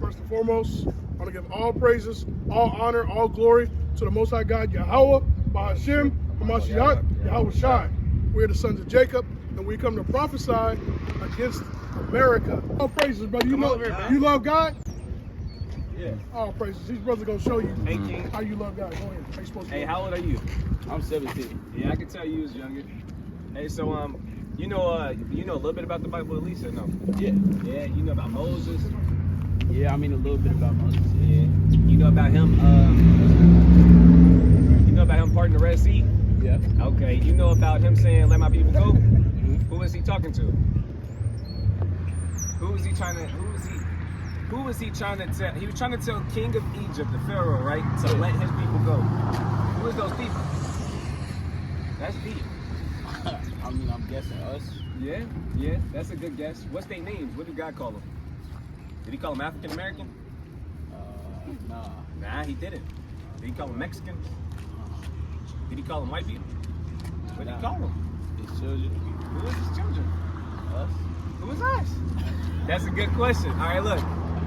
First and foremost, I want to give all praises, all honor, all glory to the Most High God, Yahweh, Bahashim, Hamashiach, Yahweh Shai. We're the sons of Jacob, and we come to prophesy against America. All praises, brother. You love God? Yeah. All praises. These brothers gonna show you King. how you love God. Go ahead. How you supposed to Hey, love how old are you? I'm 17. Yeah, I can tell you was younger. Hey, so you know a little bit about the Bible at least, or no? Yeah. Yeah, you know about Moses. Yeah, I mean a little bit about Moses. Yeah. You know about him. You know about him parting the Red Sea. Yeah. Okay. You know about him saying, "Let my people go." Mm-hmm. Who is he talking to? Who was he trying to tell? He was trying to tell King of Egypt, the Pharaoh, right, to let his people go. Who is those people? That's deep. I mean, I'm guessing us. Yeah, that's a good guess. What's their names? What did God call them? Did he call them African American? Nah. Nah, he didn't. Did he call them Mexicans? Did he call them white people? What did he call them? His children. Who is his children? Us. Who is us? That's a good question. All right, look.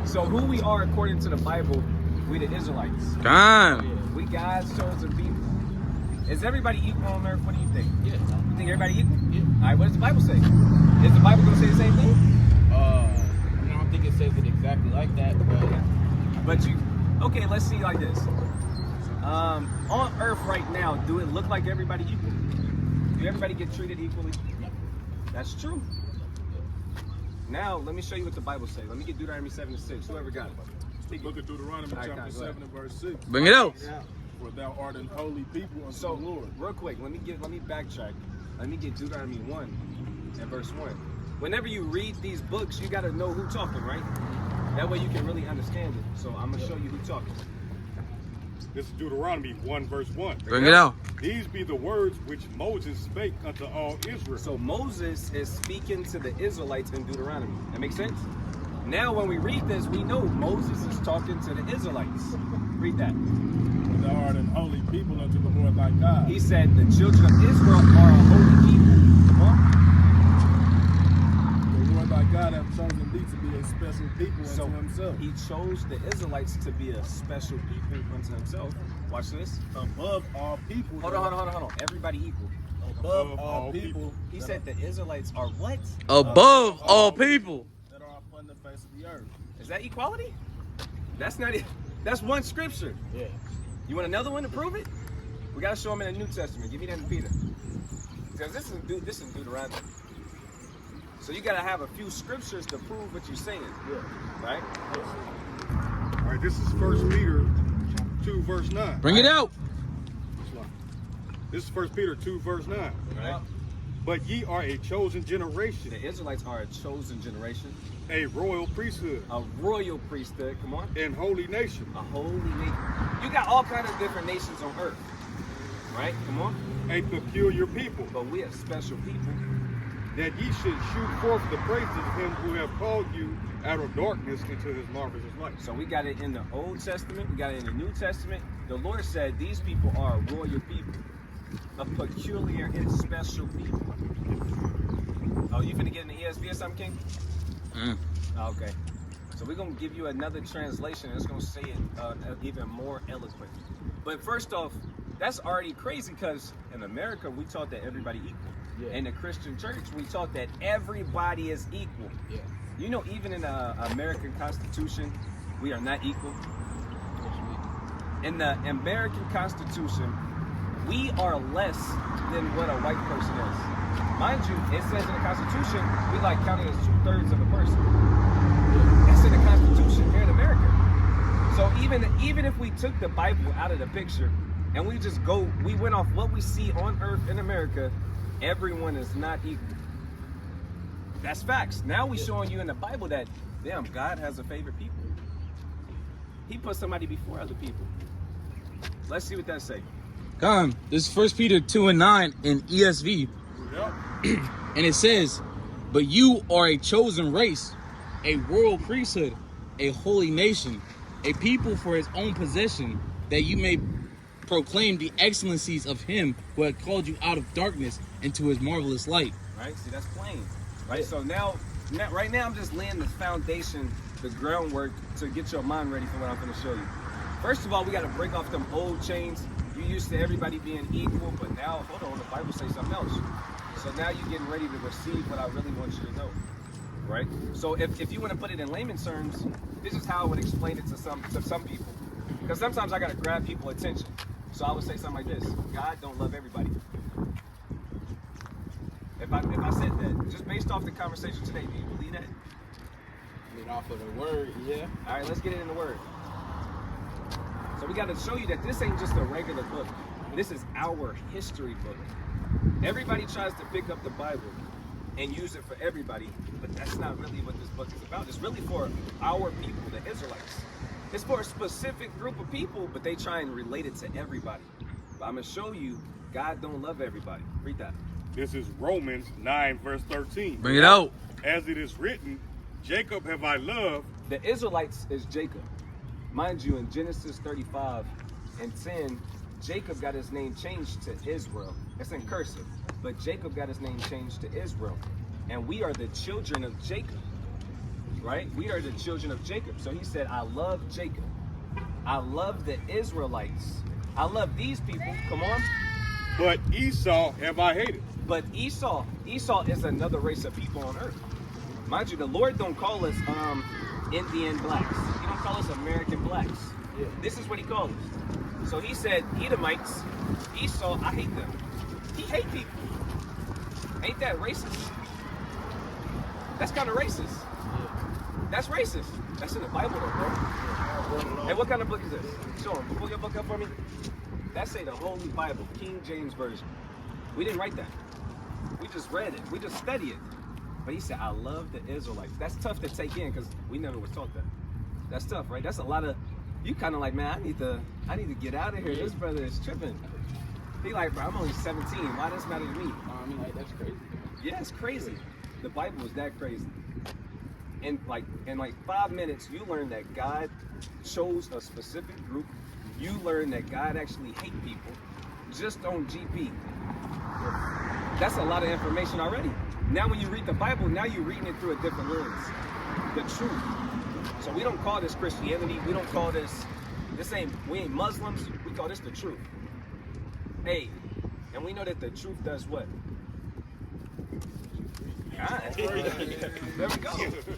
So who we are according to the Bible, we the Israelites. Damn. We God's chosen people. Is everybody equal on earth? What do you think? Yeah. You think everybody equal? Yeah. All right, what does the Bible say? Is the Bible going to say the same thing? I don't think it says it exactly like that, But okay, let's see like this. On earth right now, do it look like everybody equal? Do everybody get treated equally? No. That's true. Now, let me show you what the Bible says. Let me get Deuteronomy 7:6. Whoever got it? Look at Deuteronomy chapter 7 and verse 6. Bring it out. For thou art an holy people unto So, the Lord. real quick, let me backtrack. Let me get Deuteronomy 1 and verse 1. Whenever you read these books, you got to know who's talking, right? That way you can really understand it. So I'm going to show you who's talking. This is Deuteronomy 1 verse 1. Bring it out. These be the words which Moses spake unto all Israel. So Moses is speaking to the Israelites in Deuteronomy. That makes sense? Now when we read this, we know Moses is talking to the Israelites. Read that. For thou art an holy people unto the Lord thy God. He said the children of Israel are a holy people. Come on. The Lord thy God hath chosen thee to be a special people So unto himself. he chose the Israelites to be a special people unto himself. Watch this. Above all people. Hold on. Everybody equal. Above all people. He said the Israelites are what? Above all people. That are upon the face of the earth. Is that equality? That's not it. That's one scripture. Yeah. You want another one to prove it? We gotta show them in the New Testament. Give me that in Peter. Because this is Deuteronomy. So you gotta have a few scriptures to prove what you're saying. Yeah. Right? All right, this is 1 Peter 2 verse 9. Bring it out. This is 1 Peter 2 verse 9. Right? But ye are a chosen generation, The Israelites are a chosen generation, a royal priesthood, a royal priesthood. Come on. and holy nation, A holy nation. You got all kinds of different nations on earth. Right? Come on. a peculiar people, But we are special people. that ye should shew forth the praises of him who have called you out of darkness into his marvelous light. So we got it in the Old Testament, we got it in the New Testament. The Lord said these people are a royal people, a peculiar and special people. Oh, you finna get in the ESV or something, King? Okay. So we're gonna give you another translation that's gonna say it even more eloquent. But first off, that's already crazy because in America we taught that everybody equal. Yeah. In the Christian church we taught that everybody is equal. Yeah. You know, even in the American Constitution, we are not equal. In the American Constitution, we are less than what a white person is. Mind you, it says in the Constitution, we like counted as 2/3 of a person. That's in the Constitution here in America. So even if we took the Bible out of the picture and we went off what we see on earth in America, everyone is not equal. That's facts. Now we showing you in the Bible that, damn, God has a favorite people. He put somebody before other people. Let's see what that say. Come. This is 1 Peter 2 and 9 in ESV. Yep. And it says, but you are a chosen race, a royal priesthood, a holy nation, a people for his own possession, that you may proclaim the excellencies of him who had called you out of darkness into his marvelous light. Right? See, that's plain. Right? So now Now, right now, I'm just laying the foundation, the groundwork to get your mind ready for what I'm going to show you. First of all, we got to break off them old chains. You used to everybody being equal, but now, hold on, the Bible says something else. So now you're getting ready to receive what I really want you to know, right? So if you want to put it in layman's terms, this is how I would explain it to some people. Because sometimes I got to grab people's attention. So I would say something like this: God don't love everybody. If I said that, just based off the conversation today, do you believe that? I mean, off of the word, yeah. All right, let's get it in the word. So we got to show you that this ain't just a regular book. This is our history book. Everybody tries to pick up the Bible and use it for everybody, but that's not really what this book is about. It's really for our people, the Israelites. It's for a specific group of people, but they try and relate it to everybody. But I'm going to show you God don't love everybody. Read that. This is Romans 9, verse 13. Bring it out. As it is written, Jacob have I loved. The Israelites is Jacob. Mind you, in Genesis 35 and 10, Jacob got his name changed to Israel. It's in cursive. But Jacob got his name changed to Israel. And we are the children of Jacob. Right? We are the children of Jacob. So he said, I love Jacob. I love the Israelites. I love these people. Come on. But Esau have I hated. But Esau is another race of people on earth. Mind you, the Lord don't call us Indian blacks. He don't call us American blacks. Yeah. This is what he calls us. So he said, Edomites, Esau, I hate them. He hate people. Ain't that racist? That's kind of racist. That's racist. That's in the Bible though, bro. Hey, what kind of book is this? Show him. Pull your book up for me. That say the Holy Bible, King James Version. We didn't write that. We just read it. We just studied it. But he said, I love the Israelites. That's tough to take in because we never was taught that. That's tough, right? That's a lot of, you kind of like, man, I need to get out of here. This brother is tripping. He like, bro, I'm only 17. Why does this matter to me? I mean, like, that's crazy. Yeah, it's crazy. The Bible is that crazy. In like 5 minutes, you learn that God chose a specific group. You learn that God actually hates people just on GP. That's a lot of information already. Now when you read the Bible, now you're reading it through a different lens. The truth. So we don't call this Christianity. We don't call this we ain't Muslims. We call this the truth. Hey, and we know that the truth does what? There we go.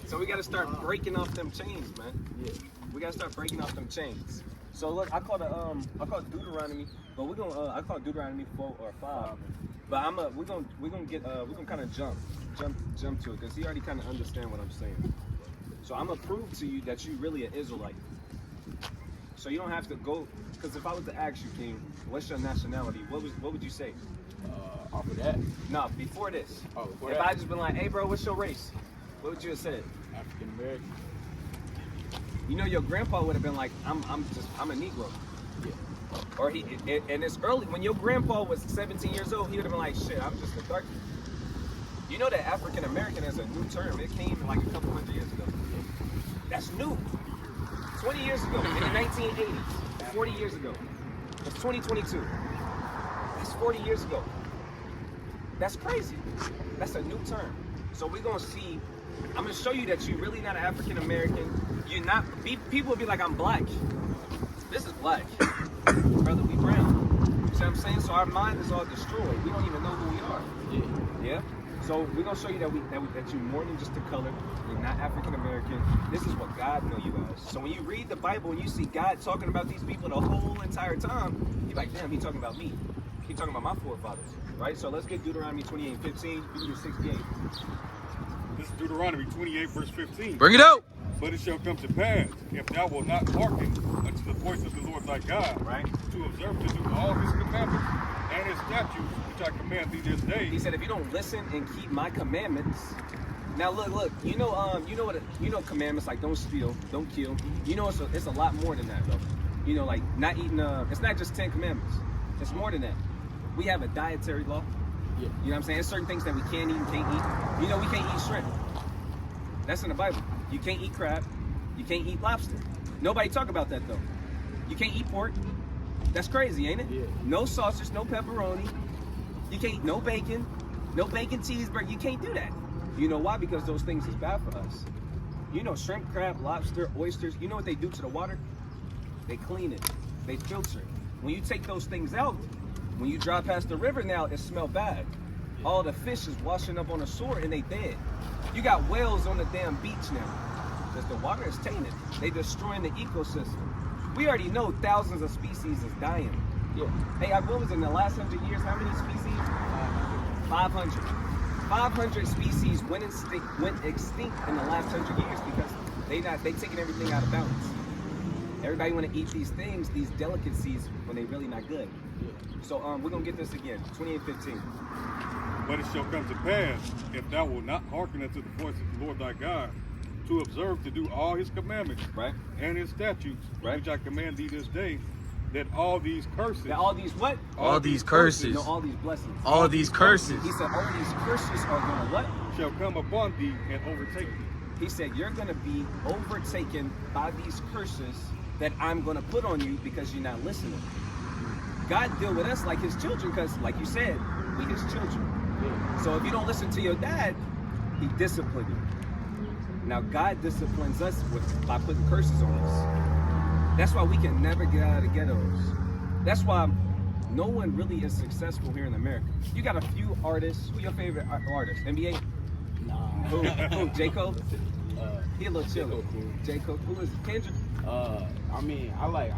So we got to start breaking off them chains, man. Yeah. We got to start breaking off them chains. So look, I call it Deuteronomy, but we're gonna I call it Deuteronomy 4 or 5. But we're gonna kind of jump to it because he already kind of understand what I'm saying. So I'm gonna prove to you that you really an Israelite. So you don't have to go, because if I was to ask you, King, what's your nationality? What would you say? Off of that? No, before this. Oh, before if that? I just been like, hey bro, what's your race? What would you have said? African American. You know, your grandpa would have been like, I'm a Negro. Yeah. Or and it's early, when your grandpa was 17 years old, he would have been like, shit, I'm just a darkie. You know that African American is a new term. It came like a couple hundred years ago. That's new. 20 years ago, in the 1980s, 40 years ago. It's 2022. That's 40 years ago. That's crazy. That's a new term. So we're gonna see, I'm gonna show you that you're really not African American. You're not, people will be like, I'm black. This is black. Brother, we brown. You see what I'm saying? So our mind is all destroyed. We don't even know who we are. Yeah? So we're gonna show you that you're more than just a color. You're not African American. This is what God know you as. So when you read the Bible and you see God talking about these people the whole entire time, you're like, damn, he's talking about me. He's talking about my forefathers, right? So let's get Deuteronomy 28:15. You can do 68. This is Deuteronomy 28, verse 15. Bring it out. But it shall come to pass, if thou wilt not hearken unto the voice of the Lord thy God, Right. to observe to do all his commandments and his statutes, which I command thee this day. He said, if you don't listen and keep my commandments. Now look, you know commandments like don't steal, don't kill. You know it's a lot more than that though. You know, like not eating. It's not just 10 commandments. It's more than that. We have a dietary law. Yeah. You know what I'm saying? There's certain things that we can't eat and can't eat. You know, we can't eat shrimp. That's in the Bible. You can't eat crab. You can't eat lobster. Nobody talk about that though. You can't eat pork. That's crazy, ain't it? Yeah. No sausage, no pepperoni. You can't eat no bacon cheeseburger. You can't do that. You know why? Because those things is bad for us. You know, shrimp, crab, lobster, oysters, you know what they do to the water? They clean it. They filter it. When you take those things out, when you drive past the river now, it smells bad. All the fish is washing up on the shore and they dead. You got whales on the damn beach now because the water is tainted. They destroying the ecosystem. We already know thousands of species is dying. Yeah. Hey, what was in the last 100 years? How many species? 500. 500 species went extinct in the last 100 years because they taking everything out of balance. Everybody want to eat these things, these delicacies, when they really not good. So we're gonna get this again, 28:15. But it shall come to pass, if thou wilt not hearken unto the voice of the Lord thy God, to observe to do all his commandments, Right? and his statutes, Right. which I command thee this day, that all these curses, Now all these what? All these curses. No, all these blessings. All these curses. He said all these curses are gonna what? shall come upon thee and overtake thee. He said you're gonna be overtaken by these curses that I'm gonna put on you because you're not listening. God deal with us like his children, because like you said, we his children. So if you don't listen to your dad, he disciplines you. Now God disciplines us by putting curses on us. That's why we can never get out of the ghettos. That's why no one really is successful here in America. You got a few artists. Who your favorite artist? NBA? Nah. Who? J. Cole? He a little J. chill. Cole cool. J. Cole. Who is it? Kendrick? I mean, I like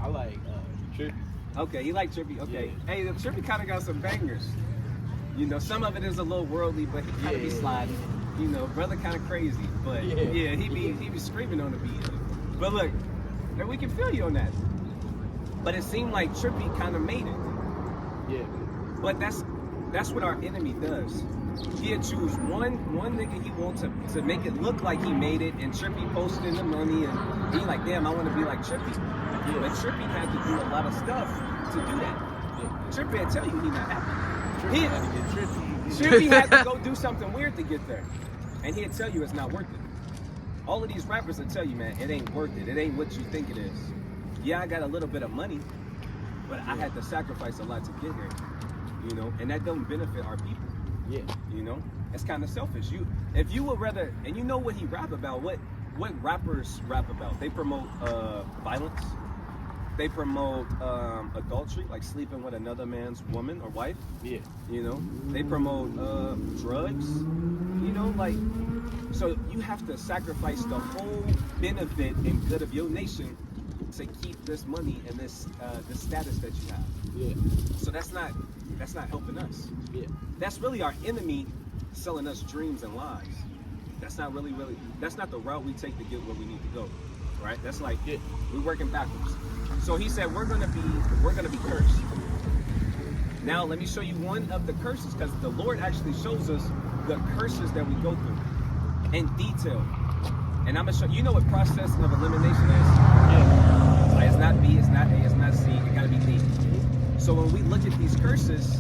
Trippy. Okay, he like Trippy. Okay. Yeah. Hey, the Trippy kind of got some bangers. You know, some of it is a little worldly, but he kind of be sliding. You know, brother kind of crazy, but yeah, he be screaming on the beat. But look, and we can feel you on that. But it seemed like Trippy kind of made it. Yeah. But that's what our enemy does. He'll choose one nigga he wants to make it look like he made it, and Trippy posting the money, and he like, damn, I want to be like Trippy. Yeah. But Trippy had to do a lot of stuff to do that. Yeah. Trippy had to tell you he not happy. Trippy had to get trippy. Trippy had to go do something weird to get there, and he'd tell you it's not worth it. All of these rappers will tell you, man, it ain't worth it. It ain't what you think it is. Yeah, I got a little bit of money, but I had to sacrifice a lot to get here. You know, and that don't benefit our people. Yeah. You know, it's kind of selfish. If you would rather, and you know what he rap about, what rappers rap about? They promote violence. They promote adultery, like sleeping with another man's woman or wife. Yeah. You know, they promote drugs. You know, like, so you have to sacrifice the whole benefit and good of your nation to keep this money and this status that you have. Yeah. So that's not helping us. Yeah. That's really our enemy selling us dreams and lies. That's not really, that's not the route we take to get where we need to go, right? That's like, we're working backwards. So he said, we're gonna be cursed. Now let me show you one of the curses, because the Lord actually shows us the curses that we go through in detail. And I'm gonna show you know what process of elimination is. Yeah. Like it's not B, it's not A, it's not C, it gotta be D. So when we look at these curses,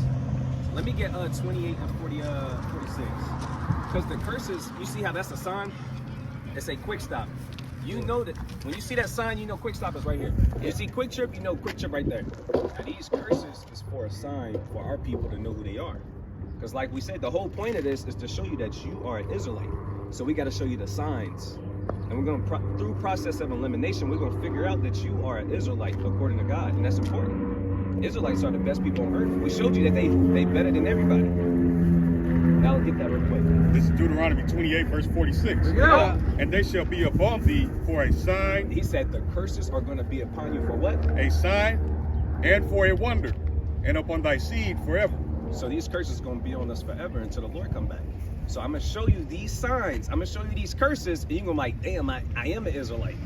let me get 28 and 46. Because the curses, you see how that's a sign? It's a quick stop. You know that when you see that sign, you know quick stop is right here. You see quick trip, you know quick trip right there. Now these curses is for a sign for our people to know who they are. Because like we said, the whole point of this is to show you that you are an Israelite. So we got to show you the signs. And we're going to, through process of elimination, we're going to figure out that you are an Israelite according to God. And that's important. Israelites are the best people on earth. We showed you that they better than everybody. Now get that real quick. This is Deuteronomy 28, verse 46. Yeah. And they shall be upon thee for a sign. He said the curses are going to be upon you for what? A sign and for a wonder, and upon thy seed forever. So these curses are going to be on us forever until the Lord come back. So I'm going to show you these signs. I'm going to show you these curses, and you're going to be like, damn, I am an Israelite.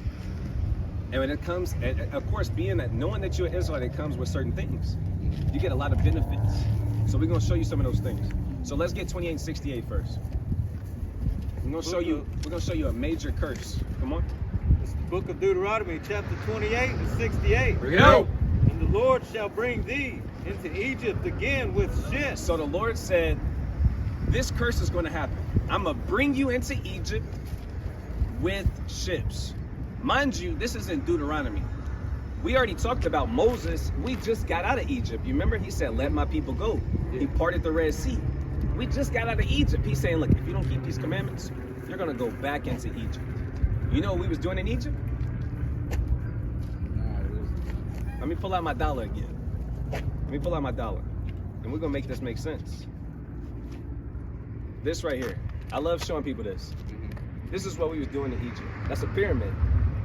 And when it comes, and of course, knowing that you're an Israelite, it comes with certain things. You get a lot of benefits. So we're going to show you some of those things. So let's get 28 and 68 first. We're going to show you a major curse. Come on. It's the book of Deuteronomy, chapter 28 and 68. Here we go. And the Lord shall bring thee into Egypt again with ships. So the Lord said, this curse is going to happen. I'm going to bring you into Egypt with ships. Mind you, this is in Deuteronomy. We already talked about Moses. We just got out of Egypt. You remember? He said, let my people go. He parted the Red Sea. We just got out of Egypt. He's saying, look, if you don't keep these commandments, you're going to go back into Egypt. You know what we was doing in Egypt? Let me pull out my dollar again. Let me pull out my dollar. And we're going to make this make sense. This right here. I love showing people this. This is what we was doing in Egypt. That's a pyramid.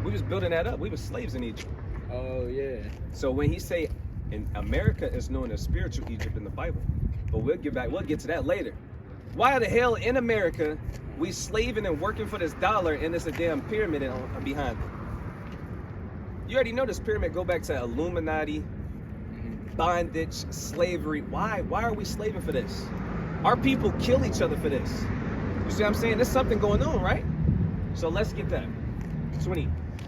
We was building that up. We was slaves in Egypt. Oh yeah. So when he say in America is known as spiritual Egypt in the Bible, but we'll get to that later. Why the hell in America we slaving and working for this dollar and there's a damn pyramid behind it? You already know this pyramid go back to Illuminati, bondage, slavery. Why? Why are we slaving for this? Our people kill each other for this. You see what I'm saying? There's something going on, right? So let's get that. 20.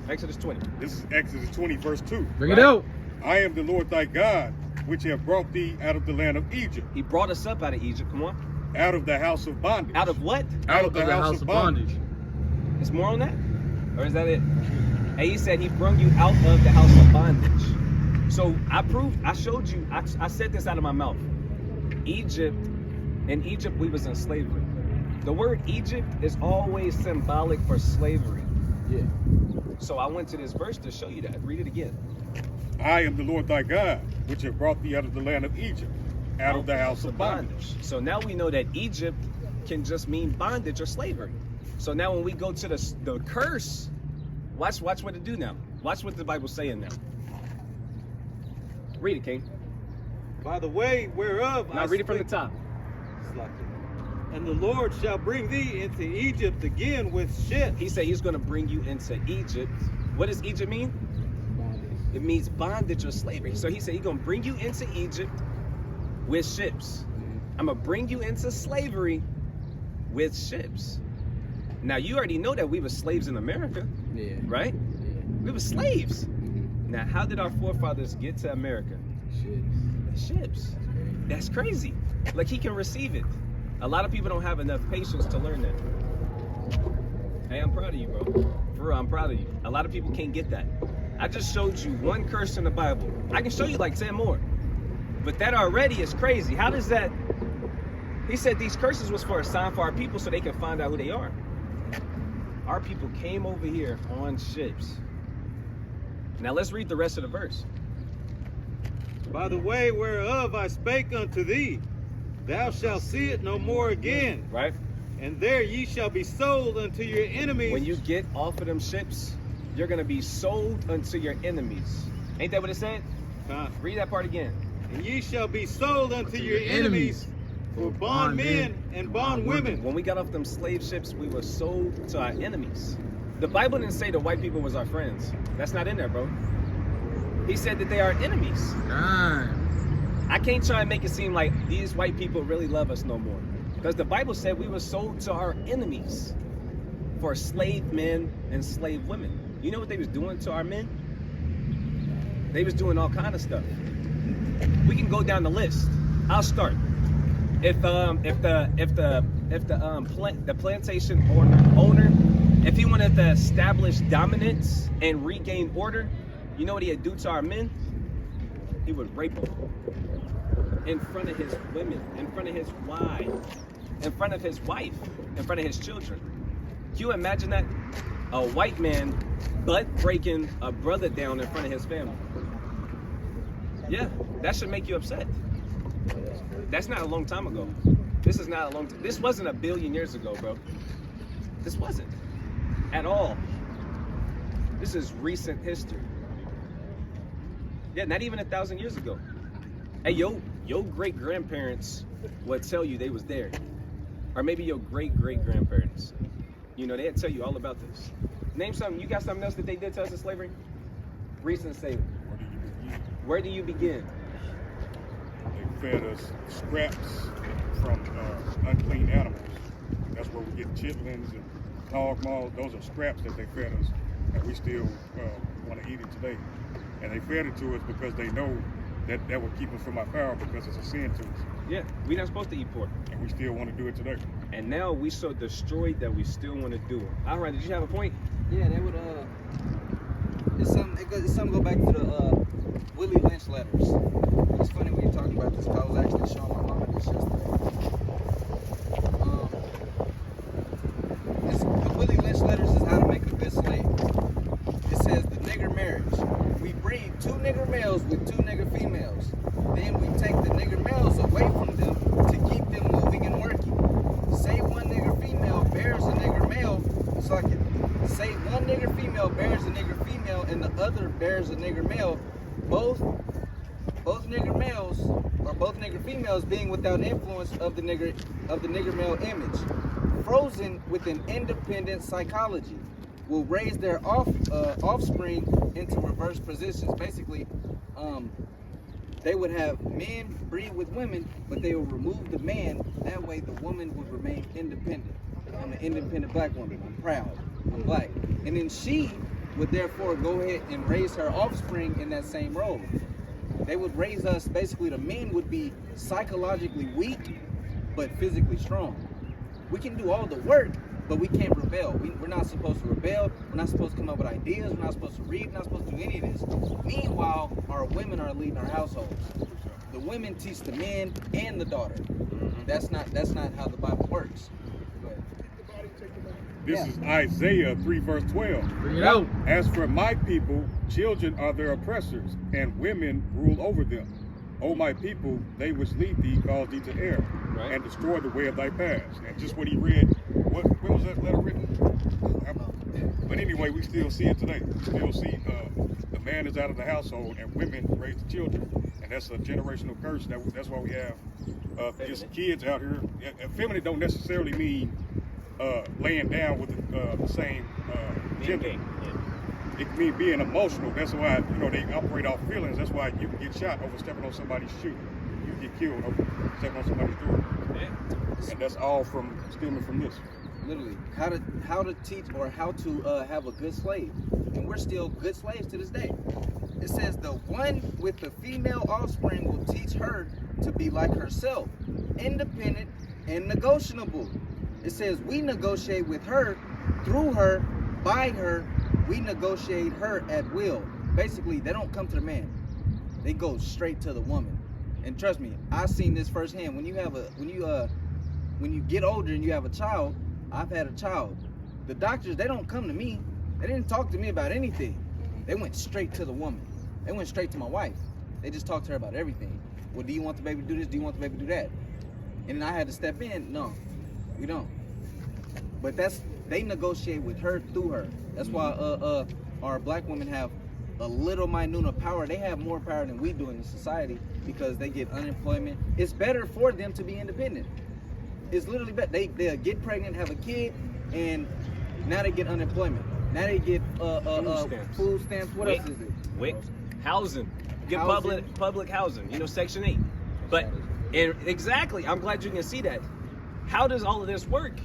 Exodus 20. This is Exodus 20, verse 2. Bring it out. I am the Lord thy God, which have brought thee out of the land of Egypt, He brought us up out of Egypt. Come on. out of the house of bondage. Out of what? Out of the house of bondage. Is more on that? Or is that it? And he said he brought you out of the house of bondage. So I showed you, I said this out of my mouth. In Egypt we was in slavery. The word Egypt is always symbolic for slavery. Yeah. So I went to this verse to show you that. Read it again. I am the Lord thy God, which have brought thee out of the land of Egypt, out of the house of bondage. So now we know that Egypt can just mean bondage or slavery. So now when we go to the curse, watch what it do now. Watch what the Bible's saying now. Read it, King. By the way whereof Now read it from the top. And the Lord shall bring thee into Egypt again with ships. He said he's going to bring you into Egypt. What does Egypt mean? It means bondage or slavery. So he said he's going to bring you into Egypt with ships. I'm going to bring you into slavery with ships. Now you already know that we were slaves in America, Yeah. right? Yeah. We were slaves. Now how did our forefathers get to America? Ships. That's crazy. Like he can receive it. A lot of people don't have enough patience to learn that. Hey, I'm proud of you, bro. For real, I'm proud of you. A lot of people can't get that. I just showed you one curse in the Bible. I can show you like 10 more. But that already is crazy. How does that? He said these curses was for a sign for our people so they can find out who they are. Our people came over here on ships. Now let's read the rest of the verse. By the way whereof I spake unto thee, thou shalt see it no more again. Right? And there ye shall be sold unto your enemies. When you get off of them ships, you're going to be sold unto your enemies. Ain't that what it said? Read that part again. And ye shall be sold unto your enemies for bondmen and bondwomen. When we got off them slave ships, we were sold to our enemies. The Bible didn't say the white people was our friends. That's not in there, bro. He said that they are enemies. I can't try and make it seem like these white people really love us no more. Because the Bible said we were sold to our enemies for slave men and slave women. You know what they was doing to our men? They was doing all kind of stuff. We can go down the list. I'll start. If the plantation owner, if he wanted to establish dominance and regain order, you know what he'd do to our men? He would rape them in front of his women, in front of his wives, in front of his wife, in front of his children. Can you imagine that? A white man butt breaking a brother down in front of his family. Yeah, that should make you upset. That's not a long time ago. This is not a long time. This wasn't a billion years ago, bro. This wasn't at all. This is recent history. Yeah, not even 1,000 years ago. Hey, your great-grandparents would tell you they was there. Or maybe your great-great-grandparents. You know, they'd tell you all about this. Name something. You got something else that they did to us in slavery? Recent slavery. Where do you begin? They fed us scraps from unclean animals. That's where we get chitlins and hog maws. Those are scraps that they fed us, and we still want to eat it today. And they fed it to us because they know that would keep us from our power because it's a sin to us. Yeah, we're not supposed to eat pork. And we still want to do it today. And now we so destroyed that we still want to do it. All right, did you have a point? Yeah, they would it's something go back to the Willie Lynch letters. It's funny when you're talking about this. I was actually showing my mom this yesterday. female bears a nigger female and the other bears a nigger male, both nigger males or both nigger females being without influence of the nigger male image, frozen with an independent psychology, will raise their offspring into reverse positions. Basically, they would have men breed with women, but they will remove the man. That way, the woman would remain independent. I'm an independent black woman. I'm proud. I'm black. And then she would therefore go ahead and raise her offspring in that same role. They would raise us, basically the men would be psychologically weak, but physically strong. We can do all the work, but we can't rebel. We're not supposed to rebel. We're not supposed to come up with ideas. We're not supposed to read. We're not supposed to do any of this. Meanwhile, our women are leading our households. The women teach the men and the daughter. That's not how the Bible works. This is Isaiah 3 verse 12. Bring it out. As for my people, children are their oppressors, and women rule over them. O my people, they which lead thee cause thee to err, Right. and destroy the way of thy paths. And just what he read, when was that letter written? But anyway, we still see it today. We still see the man is out of the household and women raise the children. And that's a generational curse. That's why we have just kids out here. Effeminate don't necessarily mean laying down with the same gender. It can mean being emotional. That's why, they operate off feelings. That's why you can get shot over stepping on somebody's shoe. You can get killed over stepping on somebody's door. And that's all stemming from this. Literally, how to teach or how to have a good slave. And we're still good slaves to this day. It says the one with the female offspring will teach her to be like herself, independent and negotiable. It says we negotiate with her, through her, by her, we negotiate her at will. Basically, they don't come to the man. They go straight to the woman. And trust me, I've seen this firsthand. When you get older and you have a child, I've had a child. The doctors, they don't come to me. They didn't talk to me about anything. They went straight to the woman. They went straight to my wife. They just talked to her about everything. Well, do you want the baby to do this? Do you want the baby to do that? And then I had to step in. No, we don't. But they negotiate with her through her. That's why our black women have a little minute of power. They have more power than we do in the society because they get unemployment. It's better for them to be independent. It's literally better. They'll get pregnant, have a kid, and now they get unemployment. Now they get food stamps. What else is it? Wait, housing. Get Housing. public housing. Section 8. But exactly, I'm glad you can see that. How does all of this work?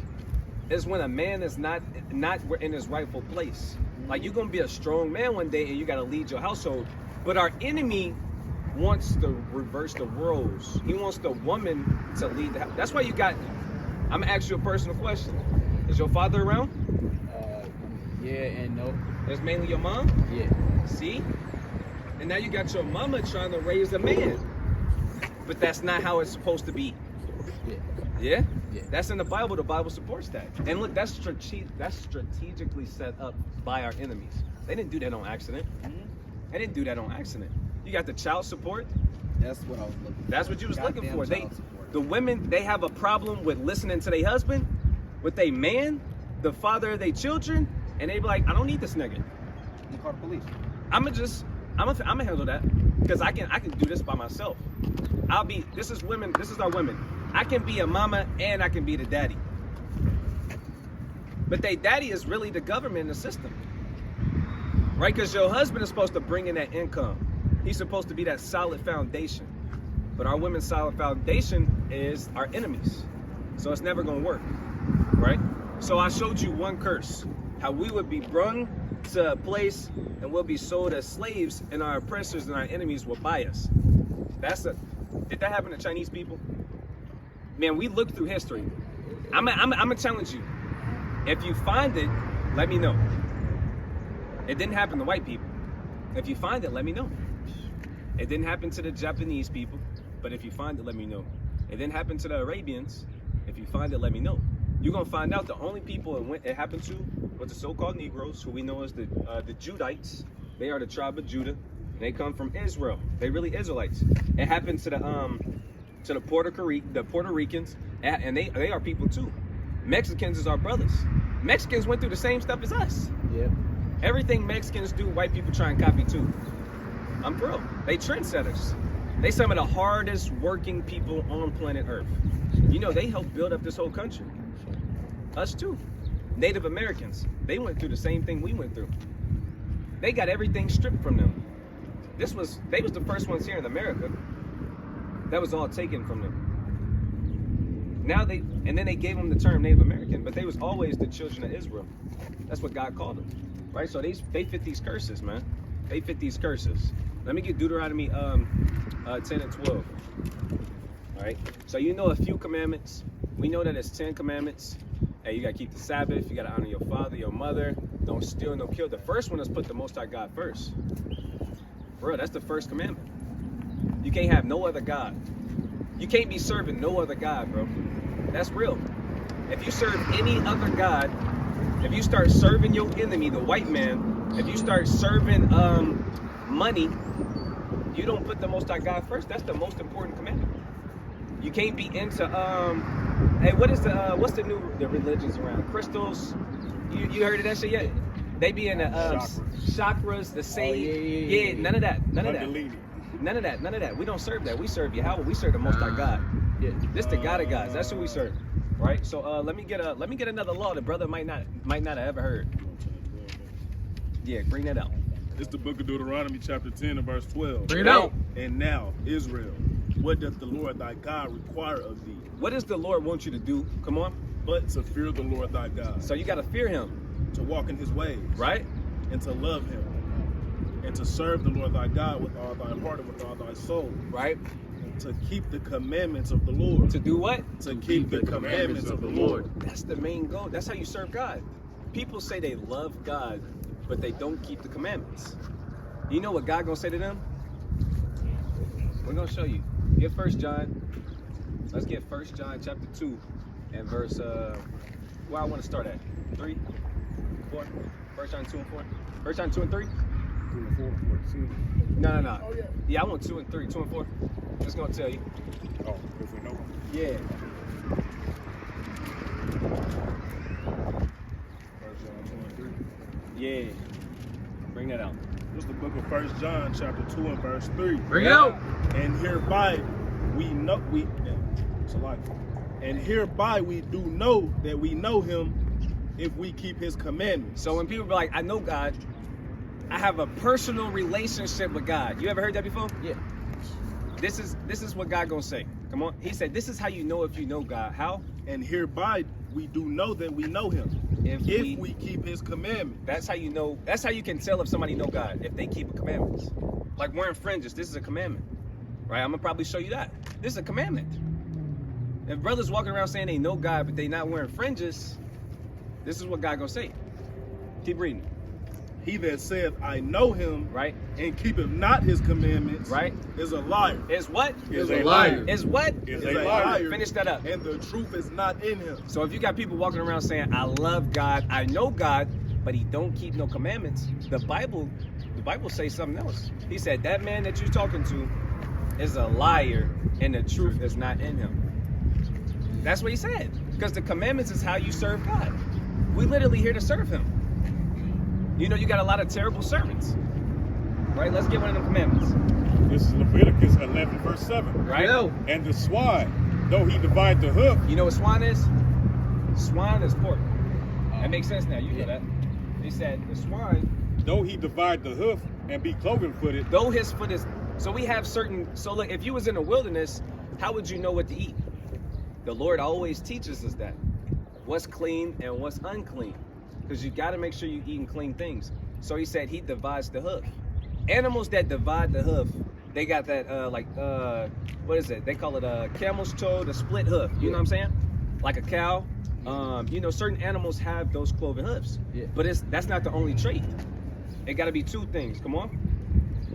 Is when a man is not in his rightful place. Like, you're gonna be a strong man one day and you gotta lead your household. But our enemy wants to reverse the roles. He wants the woman to lead the house. That's why I'm gonna ask you a personal question. Is your father around? Yeah and no. It's mainly your mom? Yeah. See? And now you got your mama trying to raise a man. But that's not how it's supposed to be. Yeah. Yeah? Yeah. That's in the Bible. The Bible supports that. And look, that's strategically set up by our enemies. They didn't do that on accident. They didn't do that on accident. You got the child support. That's what I was looking for. That's what you was looking Goddamn for. child support. The women, they have a problem with listening to their husband, with their man, the father of their children, and they be like, I don't need this nigga. You call the police. I'm gonna handle that because I can do this by myself. This is our women. I can be a mama and I can be the daddy. But they daddy is really the government and the system. Right? Because your husband is supposed to bring in that income. He's supposed to be that solid foundation. But our women's solid foundation is our enemies. So it's never gonna work. Right? So I showed you one curse. How we would be brung to a place and we'll be sold as slaves and our oppressors and our enemies will buy us. Did that happen to Chinese people? Man, we look through history. I'm gonna challenge you. If you find it, let me know. It didn't happen to white people. If you find it, let me know. It didn't happen to the Japanese people, but if you find it, let me know. It didn't happen to the Arabians. If you find it, let me know. You're gonna find out the only people it happened to were the so-called Negroes, who we know as the Judites. They are the tribe of Judah. They come from Israel. They really Israelites. It happened to the Puerto Ricans, and they are people too. Mexicans is our brothers. Mexicans went through the same stuff as us. Yeah. Everything Mexicans do, white people try and copy too. I'm for real. They trendsetters. They some of the hardest working people on planet Earth. You know, they helped build up this whole country. Us too. Native Americans, they went through the same thing we went through. They got everything stripped from them. They was the first ones here in America. That was all taken from them. Now and then they gave them the term Native American, but they was always the children of Israel. That's what God called them, right? So they fit these curses, man. They fit these curses. Let me get Deuteronomy 10 and 12. All right. So you know a few commandments. We know that it's 10 commandments. Hey, you gotta keep the Sabbath. You gotta honor your father, your mother. Don't steal, no kill. The first one is put the Most High God first. Bro, that's the first commandment. You can't have no other God. You can't be serving no other God, bro. That's real. If you serve any other God, if you start serving your enemy, the white man, if you start serving money, you don't put the Most High God first. That's the most important commandment. You can't be into hey, what's the religions around? Crystals? You heard of that shit yet? They be in the chakras, the sage. Yeah, none of that. None of that. None of that. We don't serve that. We serve Yahweh. We serve the Most High God. Yeah, this the God of gods. That's who we serve. Right? So let me get another law the brother might not have ever heard. Yeah, bring that out. It's the book of Deuteronomy chapter 10 and verse 12. Bring it out. And now, Israel, what doth the Lord thy God require of thee? What does the Lord want you to do? Come on. But to fear the Lord thy God. So you got to fear him. To walk in his ways. Right? And to love him. And to serve the Lord thy God with all thy heart and with all thy soul. Right? To keep the commandments of the Lord. To do what? To keep the commandments of the Lord. That's the main goal. That's how you serve God. People say they love God, but they don't keep the commandments. You know what God gonna say to them? We're gonna show you. Get 1 John. Let's get 1 John chapter 2 and verse where I want to start at. 3, 4. 1 John 2 and 4. 1 John 2 and 3. 3 and 4, 14. No. Oh, yeah. Yeah, I want 2 and 3. 2 and 4. Just gonna tell you. Oh, if we know. Yeah. First John 2 and 3. Yeah. Bring that out. It's the book of 1 John chapter 2 and verse 3. Bring it out. And hereby we do know that we know him if we keep his commandments. So when people be like, I know God, I have a personal relationship with God. You ever heard that before? Yeah. This is what God gonna say. Come on. He said, this is how you know if you know God. How? And hereby we do know that we know him if we keep his commandments. That's how you know. That's how you can tell if somebody know God, if they keep commandments. Like wearing fringes. This is a commandment. Right? I'm gonna probably show you that. This is a commandment. If brothers walking around saying they know God, but they not wearing fringes, this is what God gonna say. Keep reading. He that saith, I know him, Right? and keepeth not his commandments, Right? is a liar. Is what? Is a liar. Is what? Is Is a a liar. liar. Finish that up. And the truth is not in him. So if you got people walking around saying, I love God, I know God, but he don't keep no commandments, the Bible says something else. He said, that man that you're talking to is a liar and the truth is not in him. That's what he said. Because the commandments is how you serve God. We literally here to serve him. You know, you got a lot of terrible servants. Right? Let's get one of them commandments. This is Leviticus 11, verse 7. Right? And the swine, though he divide the hoof, You know what swine is? Swine is pork. That makes sense now. You know that. He said the swine, though he divide the hoof and be cloven footed, though his foot is. So we have certain. So look, if you was in the wilderness, how would you know what to eat? The Lord always teaches us that. What's clean and what's unclean. Because you got to make sure you're eating clean things. So he said he divides the hoof. Animals that divide the hoof, they got that what is it? They call it a camel's toe, the split hoof. You know what I'm saying? Like a cow. You know, certain animals have those cloven hoofs. Yeah. But that's not the only trait. It got to be two things. Come on.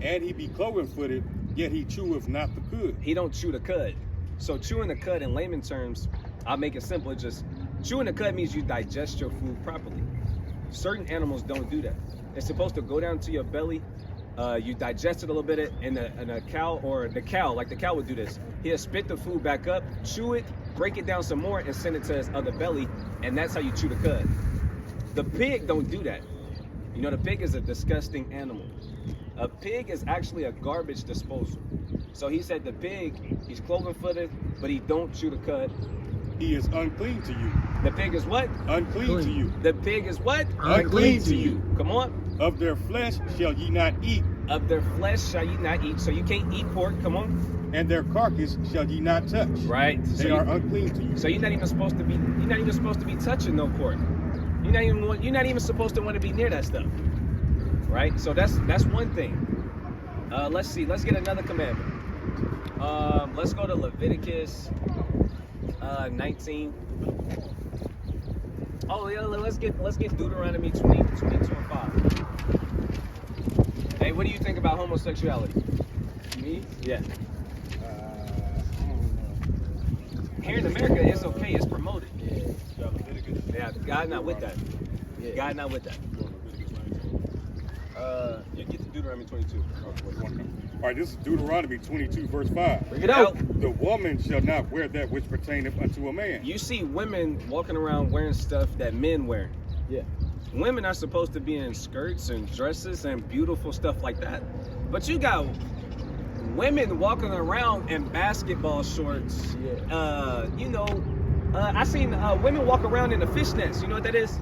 and he be cloven footed, yet he cheweth not the cud. He don't chew the cud. So chewing the cud in layman terms, I'll make it simple. It's just chewing the cud means you digest your food properly. Certain animals don't do that. It's supposed to go down to your belly. You digest it a little bit, and a cow, or the cow, like the cow would do this. He'll spit the food back up, chew it, break it down some more, and send it to his other belly, and that's how you chew the cud. The pig don't do that. You know, the pig is a disgusting animal. A pig is actually a garbage disposal. So he said the pig, he's cloven-footed, but he don't chew the cud. He is unclean to you. The pig is what? Unclean to you. The pig is what? Unclean to you. Come on. Of their flesh shall ye not eat, Of their flesh shall you not eat. So you can't eat pork. Come on. and their carcass shall ye not touch. Right. They are unclean to you. So you're not even supposed to be touching no pork. You're not even supposed to want to be near that stuff. Right? So that's one thing. Let's see. Let's get another commandment. Let's go to Leviticus 19. Oh yeah, let's get Deuteronomy 20, 22 and 5. Hey, what do you think about homosexuality? Me? Yeah. I don't know. Here in America, it's okay. It's promoted. Yeah, Leviticus. Yeah, God not with that. Yeah. God not with that. Leviticus 19. You get to Deuteronomy 22. All right, this is Deuteronomy 22, verse 5. Bring it out. The woman shall not wear that which pertaineth unto a man. You see women walking around wearing stuff that men wear. Yeah. Women are supposed to be in skirts and dresses and beautiful stuff like that. But you got women walking around in basketball shorts. Yeah. I seen women walk around in the fishnets. You know what that is?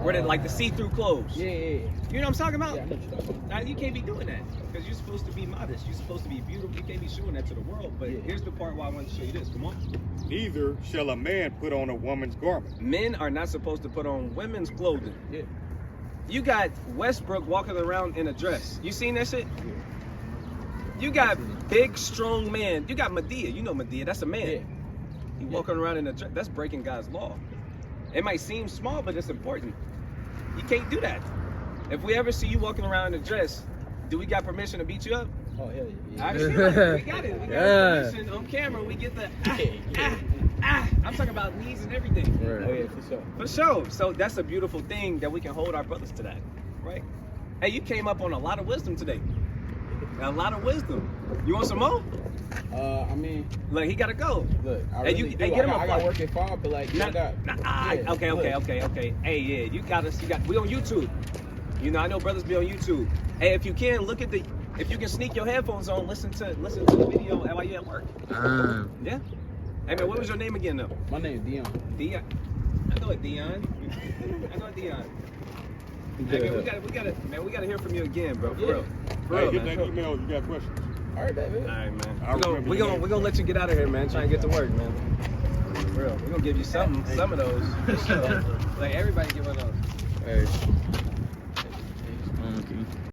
Where they like the see-through clothes. Yeah. You know what I'm talking about? Yeah, I know what you're talking about. Now, you can't be doing that because you're supposed to be modest. You're supposed to be beautiful. You can't be showing that to the world. But Yeah. here's the part why I want to show you this. Come on. Neither shall a man put on a woman's garment. Men are not supposed to put on women's clothing. Yeah. You got Westbrook walking around in a dress. You seen that shit? You got big, strong man. You got Medea. You know Medea. That's a man. Yeah. He walking around in a dress. That's breaking God's law. It might seem small, but it's important. You can't do that. If we ever see you walking around in a dress, do we got permission to beat you up? Oh, hell yeah. I understand. We got it. We got permission on camera. We get the I'm talking about knees and everything. Right. Oh, yeah, for sure. For sure. So that's a beautiful thing that we can hold our brothers to that, right? Hey, you came up on a lot of wisdom today. A lot of wisdom. You want some more? I mean, Look, he gotta go. look, I Hey, really you- do. hey, get him a I got plug. work at 5, but like, yeah. Okay. Hey, yeah, you got us. We on YouTube. You know, I know brothers be on YouTube. Hey, if you can if you can sneak your headphones on, listen to the video while you at work. Yeah. Hey man, what was your name again though? My name is Dion. Dion. I know it, Dion. I know it, Dion. Hey, man, we gotta hear from you again, bro. For real. For Hey, real, hit man. that email. You got questions. All right, baby. All right, man. I remember We're your gonna name. let you get out of here, man. Try and get to work, man. For real. We're gonna give you some of those. Like everybody give one of those. Hey.